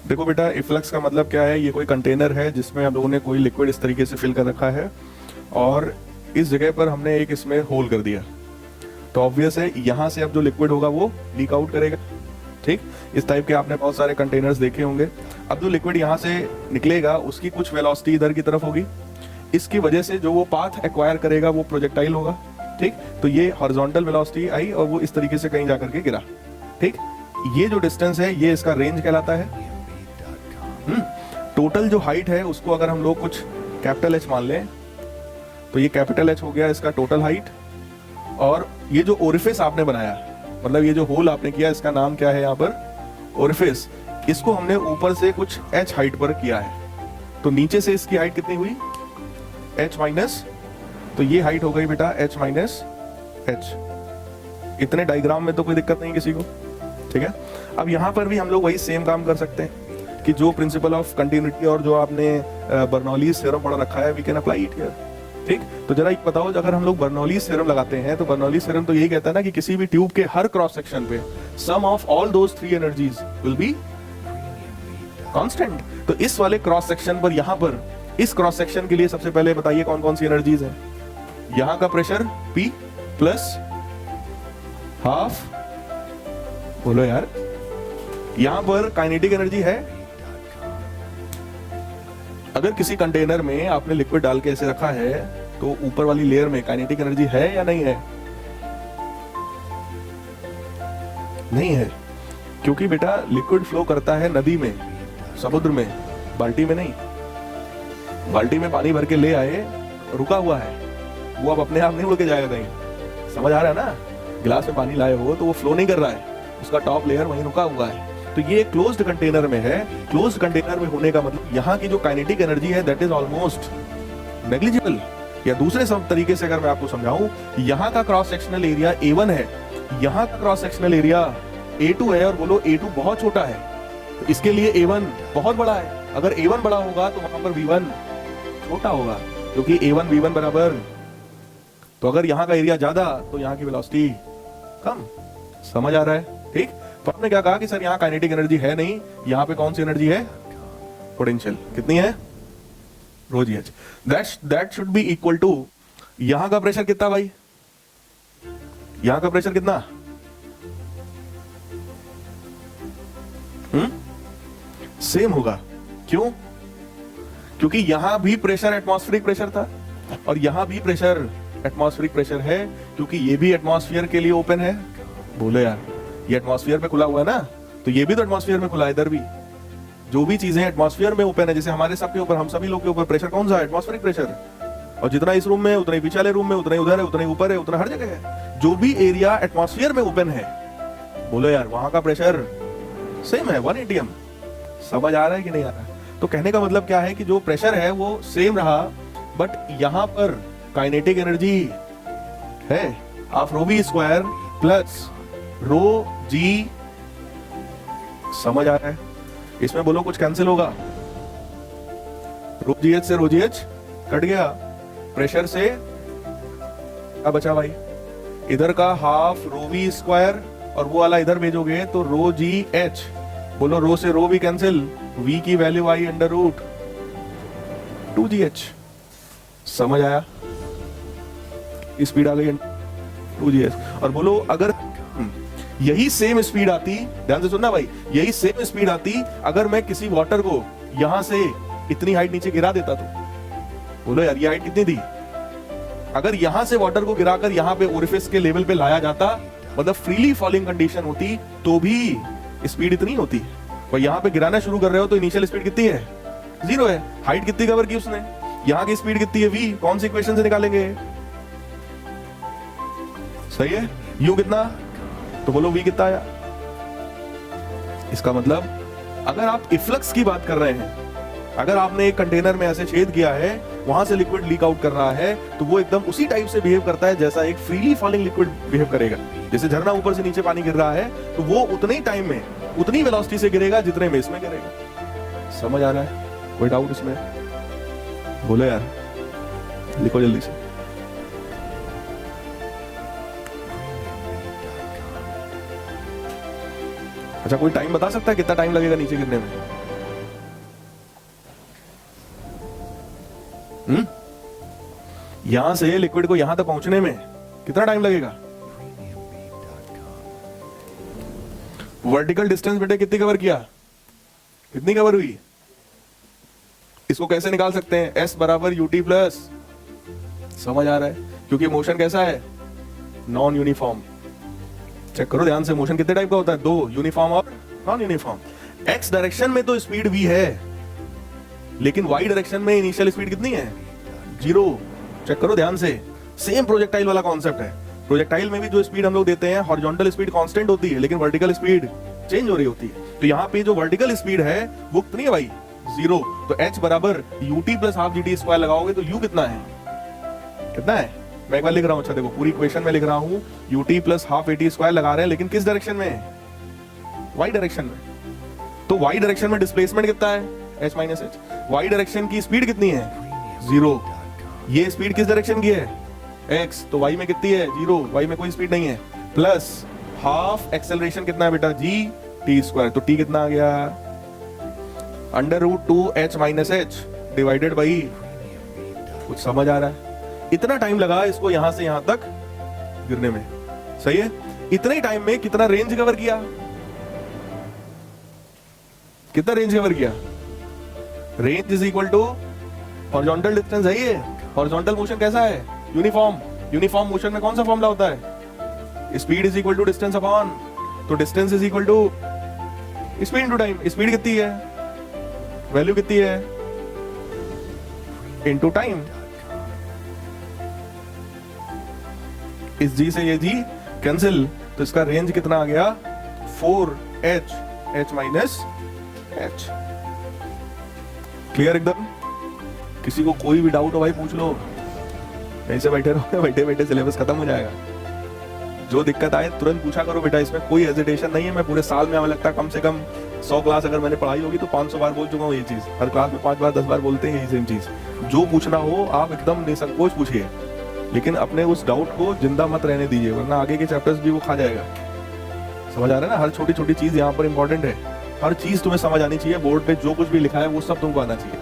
देखो बेटा, इफ्लक्स का मतलब क्या है? ये कोई कंटेनर है जिसमें हम लोगों ने कोई लिक्विड इस तरीके से फिल कर रखा है और इस जगह पर हमने एक इसमें होल कर दिया, तो ऑब्वियस है यहाँ से अब जो लिक्विड होगा वो लीक आउट करेगा। ठीक, इस टाइप के आपने बहुत सारे कंटेनर्स देखे होंगे। अब जो लिक्विड यहाँ से निकलेगा उसकी कुछ वेलोसिटी इधर की तरफ होगी, इसकी वजह से जो वो पाथ एक्वायर करेगा वो प्रोजेक्टाइल होगा। ठीक, तो ये हॉरिजॉन्टल वेलोसिटी आई और वो इस तरीके से कहीं जाकर के गिरा। ठीक, ये जो डिस्टेंस है ये इसका रेंज कहलाता है। टोटल जो हाइट है उसको अगर हम लोग कुछ कैपिटल एच मान लें तो ये कैपिटल एच हो गया इसका टोटल हाइट। और ये जो ओरिफिस आपने बनाया, मतलब ये जो होल आपने किया, इसका नाम क्या है यहाँ पर? ओरिफिस। इसको हमने ऊपर से कुछ एच हाइट पर किया है, तो नीचे से इसकी हाइट कितनी हुई? एच माइनस, तो ये हाइट हो गई बेटा एच माइनस एच। इतने डायग्राम में तो कोई दिक्कत नहीं किसी को। ठीक है, अब यहाँ पर भी हम लोग वही सेम काम कर सकते हैं कि जो प्रिंसिपल ऑफ कंटिन्यूटी और जो आपने बर्नौलीज थ्योरम पढ़ रखा है, we can apply it here. ठीक, तो जरा एक बताओ, अगर हम लोग बर्नौलीज थ्योरम लगाते हैं तो बर्नौलीज थ्योरम तो यही कहता है ना कि किसी भी ट्यूब के हर क्रॉस सेक्शन पे sum of all those three energies will be constant. तो इस वाले क्रॉस सेक्शन पर, यहाँ पर इस क्रॉस सेक्शन के लिए सबसे पहले बताइए कौन कौन सी एनर्जीज है? यहाँ का प्रेशर P प्लस हाफ, बोलो यार। यहाँ पर काइनेटिक एनर्जी है। अगर किसी कंटेनर में आपने लिक्विड डाल के ऐसे रखा है तो ऊपर वाली लेयर में काइनेटिक एनर्जी है या नहीं है? नहीं है, क्योंकि बेटा लिक्विड फ्लो करता है नदी में, समुद्र में, बाल्टी में नहीं। बाल्टी में पानी भर के ले आए, रुका हुआ है, वो अब अपने आप नहीं उड़ के जाएगा कहीं। समझ आ रहा है ना? गिलास में पानी लाए हो तो वो फ्लो नहीं कर रहा है, उसका टॉप लेयर वहीं रुका हुआ है। तो ये क्लोज्ड कंटेनर में है। क्लोज्ड कंटेनर में होने का मतलब यहाँ की जो काइनेटिक एनर्जी है दैट इज ऑलमोस्ट नेग्लिजिबल। या दूसरे सब तरीके से अगर मैं आपको समझाऊं, यहाँ का क्रॉस सेक्शनल एरिया A1 है, यहाँ का क्रॉस सेक्शनल एरिया A2 है, और बोलो A2 बहुत छोटा है, तो इसके लिए A1 बहुत बड़ा है। अगर A1 बड़ा होगा तो वहां पर V1 छोटा होगा, क्योंकि A1 V1 बराबर। तो अगर यहाँ का एरिया ज्यादा तो यहाँ की वेलोसिटी कम। समझ आ रहा है? ठीक, तो आपने क्या कहा कि सर यहाँ काइनेटिक एनर्जी है नहीं, यहाँ पे कौन सी एनर्जी है? पोटेंशियल। कितनी है? Rho G H. That should be equal to, यहाँ का प्रेशर कितना भाई? यहाँ का प्रेशर कितना? सेम होगा। क्यों? क्योंकि यहां भी प्रेशर एटमॉस्फेरिक प्रेशर था और यहां भी प्रेशर एटमॉस्फेरिक प्रेशर है, क्योंकि ये भी एटमॉस्फेयर के लिए ओपन है। बोले यार, ये एटमॉस्फेयर पे खुला हुआ है ना, तो ये भी तो एटमॉस्फेयर में खुला है। इधर भी जो भी चीजें एटमॉस्फेयर में ओपन है, जैसे हमारे सबके ऊपर, हम सभी लोग के ऊपर प्रेशर कौन सा है? Atmospheric pressure. और जितना इस रूम में है उतना ही पीछे वाले रूम में, उतना ही उधर है, उतना ही ऊपर है, उतना हर जगह है। जो भी एरिया एटमॉस्फेयर में ओपन है, बोलो यार, वहां का प्रेशर सेम है, 1 atm। समझ आ रहा है कि नहीं आ रहा है? तो कहने का मतलब क्या है कि जो प्रेशर है वो सेम रहा, बट यहां पर काइनेटिक एनर्जी है half rho V square plus rho G. समझ आ रहा है? इसमें बोलो कुछ कैंसिल होगा। रो जी एच से रो जी एच कट गया, प्रेशर से अब बचा भाई इधर का हाफ रो वी स्क्वायर, और वो वाला इधर भेजोगे तो रो जी एच। बोलो रो से रो भी कैंसिल, वी की वैल्यू आई अंडर रूट 2gh। समझ आया? स्पीड आ गई 2gh। और बोलो अगर यही सेम स्पीड आती, ध्यान से सुनना भाई, यही सेम स्पीड आती अगर मैं किसी वाटर को यहां से इतनी हाइट नीचे गिरा देता तो। बोलो यार, ये हाइट कितनी थी? अगर यहां से वाटर को गिराकर यहां पे ओरिफिस के लेवल पे लाया जाता, मतलब फ्रीली फॉलिंग कंडीशन होती, तो भी स्पीड इतनी होती। और यहाँ पे गिराना शुरू कर रहे हो तो इनिशियल स्पीड कितनी है? 0 है। हाइट कितनी कवर की उसने? यहाँ की स्पीड कितनी है? v। कौन सी इक्वेशन से निकालेंगे? सही है। u कितना? तो बोलो v कितना आया? इसका मतलब अगर आप इफ्लक्स की बात कर रहे हैं, अगर आपने एक कंटेनर में ऐसे छेद किया है, वहां से लिक्विड लीक आउट कर रहा है, तो वो एकदम उसी टाइप से बिहेव करता है जैसा एक फ्रीली फॉलिंग लिक्विड बिहेव करेगा। जैसे झरना ऊपर से नीचे पानी गिर रहा है, तो वो उतने ही टाइम में उतनी वेलोसिटी से गिरेगा जितने में इसमें गिरेगा। समझ आ रहा है? कोई डाउट इसमें? बोलो यार, लिखो जल्दी से। अच्छा, कोई टाइम बता सकता है कितना टाइम लगेगा नीचे गिरने में? यहां से लिक्विड को यहां तक पहुंचने में कितना टाइम लगेगा? वर्टिकल डिस्टेंस बेटे कितनी कवर किया? कितनी कवर हुई? इसको कैसे निकाल सकते हैं? S बराबर UT प्लस, समझ आ रहा है? क्योंकि मोशन कैसा है? Non uniform. चेक करो ध्यान से, मोशन कितने टाइप का होता है? दो, यूनिफॉर्म और नॉन यूनिफॉर्म। एक्स डायरेक्शन में तो स्पीड v है, लेकिन वाई डायरेक्शन में इनिशियल स्पीड कितनी है? 0। चेक करो ध्यान से, सेम प्रोजेक्टाइल वाला कॉन्सेप्ट है। प्रोजेक्टाइल में भी जो स्पीड हम लोग देते हैं, हॉरिजॉन्टल स्पीड कांस्टेंट होती है, लेकिन वर्टिकल स्पीड चेंज हो रही होती है। तो यहाँ पे जो वर्टिकल स्पीड है वो कितनी है भाई? 0। तो h बराबर ut plus half gt square लगाओगे तो u कितना है? कितना है? मैं एक बार लिख रहा हूँ, अच्छा देखो, पूरी इक्वेशन में लिख रहा हूँ, ut plus half at square लगा रहे हैं, लेकिन किस डायरेक्शन में? y डायरेक्शन में। तो y डायरेक्शन में डिस्प्लेसमेंट कितना है? h minus h। y direction की स्पीड कितनी है? 0। ये स्पीड किस डायरेक्शन की है? x। तो y में कितनी है? 0। y में कोई स्पीड नहीं है। प्लस हाफ एक्सेलरेशन कितना है बेटा? g t square. तो t कितना आ गया? √2h minus h divided by, कुछ समझ आ रहा है? इतना टाइम लगा इसको यहां से यहां तक गिरने में, सही है? इतने टाइम में कितना रेंज कवर किया? कितना रेंज कवर किया? Range is equal to horizontal distance है। ये हॉरिजॉन्टल मोशन कैसा है? यूनिफॉर्म। यूनिफॉर्म मोशन में कौन सा फॉर्मूला होता है? Speed is equal to distance upon, तो distance is equal to speed into time. Speed कितनी है? वैल्यू कितनी है? Into time. इस g से ये g कैंसिल, तो इसका रेंज कितना आ गया? 4h h minus h। Clear एकदम? किसी को कोई भी डाउट हो भाई पूछ लो, ऐसे बैठे रहो, बैठे बैठे सिलेबस खत्म हो जाएगा। जो दिक्कत आए तुरंत पूछा करो बेटा, इसमें कोई हेजिटेशन नहीं है। मैं पूरे साल में हमें लगता है कम से कम 100 क्लास अगर मैंने पढ़ाई होगी तो 500 बार बोल चुका हूँ ये चीज। हर क्लास में 5 बार 10 बार बोलते हैं यही सेम चीज। जो पूछना हो आप एकदम निसंकोच पूछिए, लेकिन अपने उस डाउट को जिंदा मत रहने दीजिए, वरना आगे के चैप्टर्स भी वो खा जाएगा। समझ आ रहा है ना? हर छोटी छोटी चीज यहाँ पर इंपॉर्टेंट है। हर चीज तुम्हें समझ आनी चाहिए। बोर्ड पे जो कुछ भी लिखा है वो सब तुमको आना चाहिए।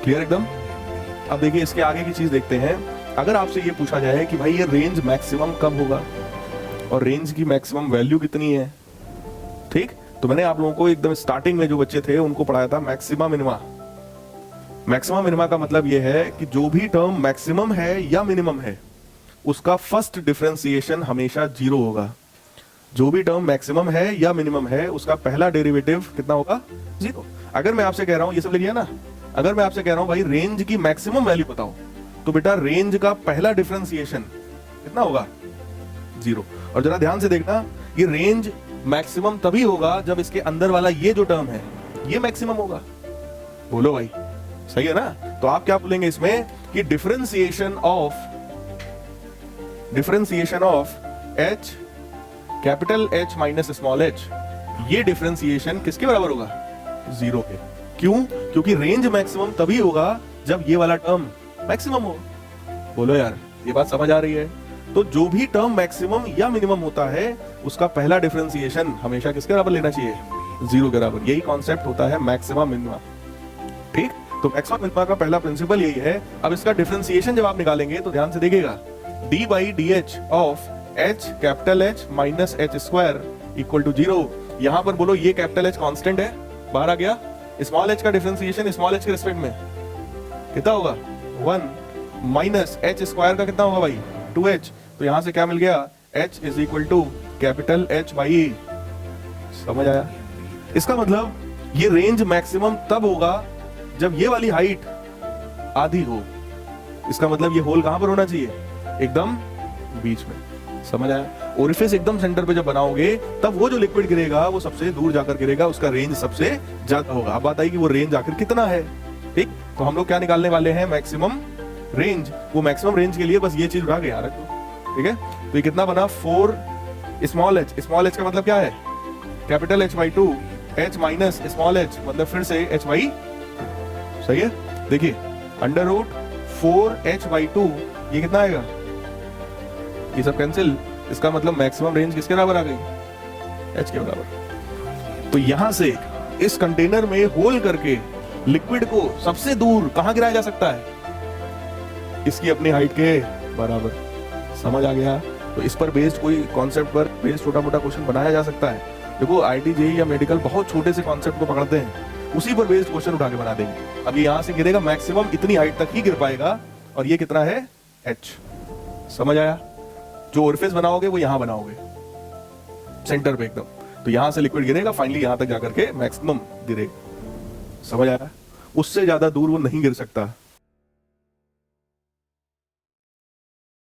क्लियर एकदम? अब देखिए इसके आगे की चीज देखते हैं। अगर आपसे ये पूछा जाए कि भाई ये रेंज मैक्सिमम कब होगा और रेंज की मैक्सिमम वैल्यू कितनी है, ठीक? तो मैंने आप लोगों को एकदम स्टार्टिंग में जो बच्चे थे उनको पढ़ाया था मैक्सिमम मिनिमा। मैक्सिमम मिनिमा का मतलब यह है कि जो भी टर्म मैक्सिमम है या मिनिमम है उसका फर्स्ट डिफरेंशिएशन हमेशा 0 होगा। जो भी टर्म मैक्सिमम है या मिनिमम है उसका पहला डेरिवेटिव कितना होगा? 0। अगर मैं आपसे कह रहा हूं, ये सब ले लिया ना, अगर मैं आपसे कह रहा हूं भाई रेंज की मैक्सिमम वैल्यू बताओ, तो बेटा रेंज का पहला डिफरेंशिएशन कितना होगा? 0। और जरा ध्यान से देखना, ये रेंज मैक्सिमम तभी होगा जब इसके अंदर वाला ये जो टर्म है ये मैक्सिमम होगा। बोलो भाई, सही है ना? तो आप क्या बोलेंगे इसमें कि differentiation of h capital H minus small h, ये डिफरेंशिएशन किसके बराबर होगा? 0 के। क्यों? क्योंकि रेंज मैक्सिमम तभी होगा जब ये वाला टर्म मैक्सिमम हो। बोलो यार, ये बात समझ आ रही है? तो जो भी टर्म मैक्सिमम या मिनिमम होता है उसका पहला डिफरेंशिएशन हमेशा किसके बराबर लेना चाहिए? 0 के बराबर। यही कॉन्सेप्ट होता है मैक्सिमम मिनिमम, ठीक? तो मैक्सिमम मिनिमम का पहला प्रिंसिपल यही है। अब इसका डिफरेंशिएशन जब आप निकालेंगे तो ध्यान से देखिएगा, d by D H of h capital H minus h square equal to 0। यहां पर बोलो ये कैपिटल H कांस्टेंट है, बाहर आ गया। स्मॉल h का डिफरेंशिएशन स्मॉल h के रिस्पेक्ट में कितना होगा? 1 माइनस h स्क्वायर का कितना होगा भाई? 2h। तो यहां से क्या मिल गया? h is equal to capital H by E। समझ आया? इसका मतलब ये रेंज मैक्सिमम तब होगा जब ये वाली हाइट आधी हो। इसका मतलब ये होल कहां पर होना चाहिए? एकदम बीच में। समझ आया? ओरिफिस एकदम सेंटर पे जब बनाओगे तब वो जो लिक्विड गिरेगा वो सबसे दूर जाकर गिरेगा, उसका रेंज सबसे ज्यादा होगा। अब बात आई कि वो रेंज आखिर कितना है, ठीक? तो हम लोग क्या निकालने वाले हैं? Maximum range. वो मैक्सिमम रेंज के लिए बस ये चीज उठा के याद रखो, ठीक है? तो ये कितना बना? 4 स्मॉल h। स्मॉल h का मतलब क्या है? Capital H by 2, h minus small h मतलब फिर से h बाई, सही है? देखिए अंडर रूट 4h बाई 2, ये कितना आएगा? ये सब कैंसिल। इसका मतलब मैक्सिमम रेंज किसके बराबर आ गई? h के बराबर। तो यहां से इस कंटेनर में होल करके लिक्विड को सबसे दूर कहां गिराया जा सकता है? इसकी अपनी हाइट के बराबर। समझ आ गया? तो इस पर बेस्ड कोई कॉन्सेप्ट पर बेस्ड छोटा मोटा क्वेश्चन बनाया जा सकता है। देखो आईटी जेई या मेडिकल बहुत छोटे से कॉन्सेप्ट को पकड़ते हैं, उसी पर बेस्ड क्वेश्चन उठा के बना देंगे। अब ये यहाँ से गिरेगा मैक्सिमम इतनी हाइट तक ही गिर पाएगा, और ये कितना है h। समझ आया? जो ओरिफिस बनाओगे वो यहाँ बनाओगे सेंटर पे एकदम, तो यहाँ से लिक्विड गिरेगा फाइनली यहाँ तक जाकर के मैक्सिमम गिरेगा। समझ आया? उससे ज्यादा दूर वो नहीं गिर सकता।